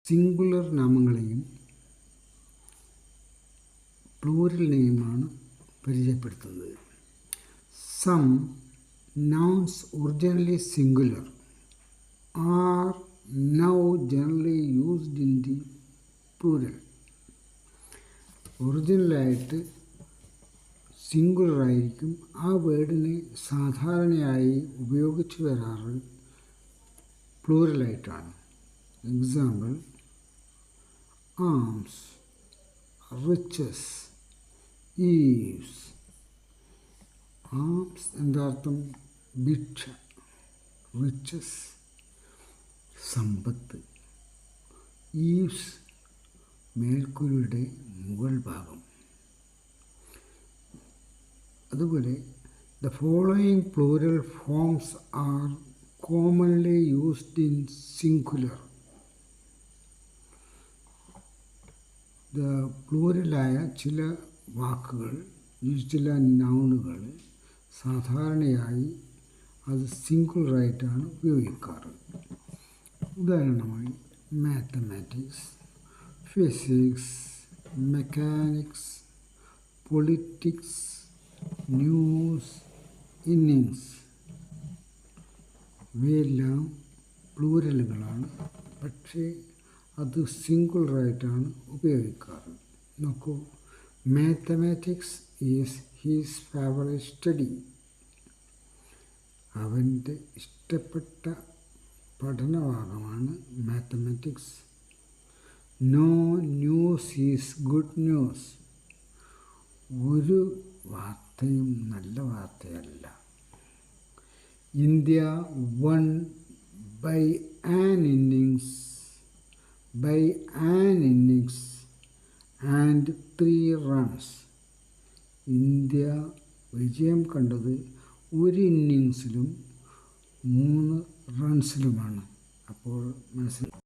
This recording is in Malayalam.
സിംഗുലർ നാമങ്ങളെയും പ്ലൂറലിനെയുമാണ് പരിചയപ്പെടുത്തുന്നത്. Some nouns originally singular are now generally used in the plural. ഒറിജിനലായിട്ട് സിംഗുലർ ആയിരിക്കും ആ വേർഡിനെ സാധാരണയായി ഉപയോഗിച്ചു വരാറ് പ്ലൂറലായിട്ടാണ്. Example: alms, riches, eaves. Alms എന്താർത്ഥം? ഭിക്ഷ. റിച്ചസ് സമ്പത്ത്. ഈവ്സ് മേൽക്കൂരയുടെ മുകൾ ഭാഗം. അതുപോലെ the following plural forms are commonly used in singular. പ്ലൂറലായ ചില വാക്കുകൾ, ചില നൗണുകൾ സാധാരണയായി അത് സിംഗുലറായിട്ടാണ് ഉപയോഗിക്കാറ്. ഉദാഹരണമായി mathematics, physics, mechanics, politics, news, innings. ഇവയെല്ലാം പ്ലൂറലുകളാണ്, പക്ഷേ അത് സിംഗുലറായിട്ടാണ് ഉപയോഗിക്കാറ്. നോക്കൂ, mathematics is his favourite study. അവൻ്റെ ഇഷ്ടപ്പെട്ട പഠനഭാഗമാണ് mathematics. No news is good news. ഒരു വാർത്തയും നല്ല വാർത്തയല്ല. India won by an innings and 3 runs. India വിജയം കണ്ടത് ഒരു ഇന്നിങ്സിലും 3 റൺസിലുമാണ്. അപ്പോൾ മനസ്സിലായി.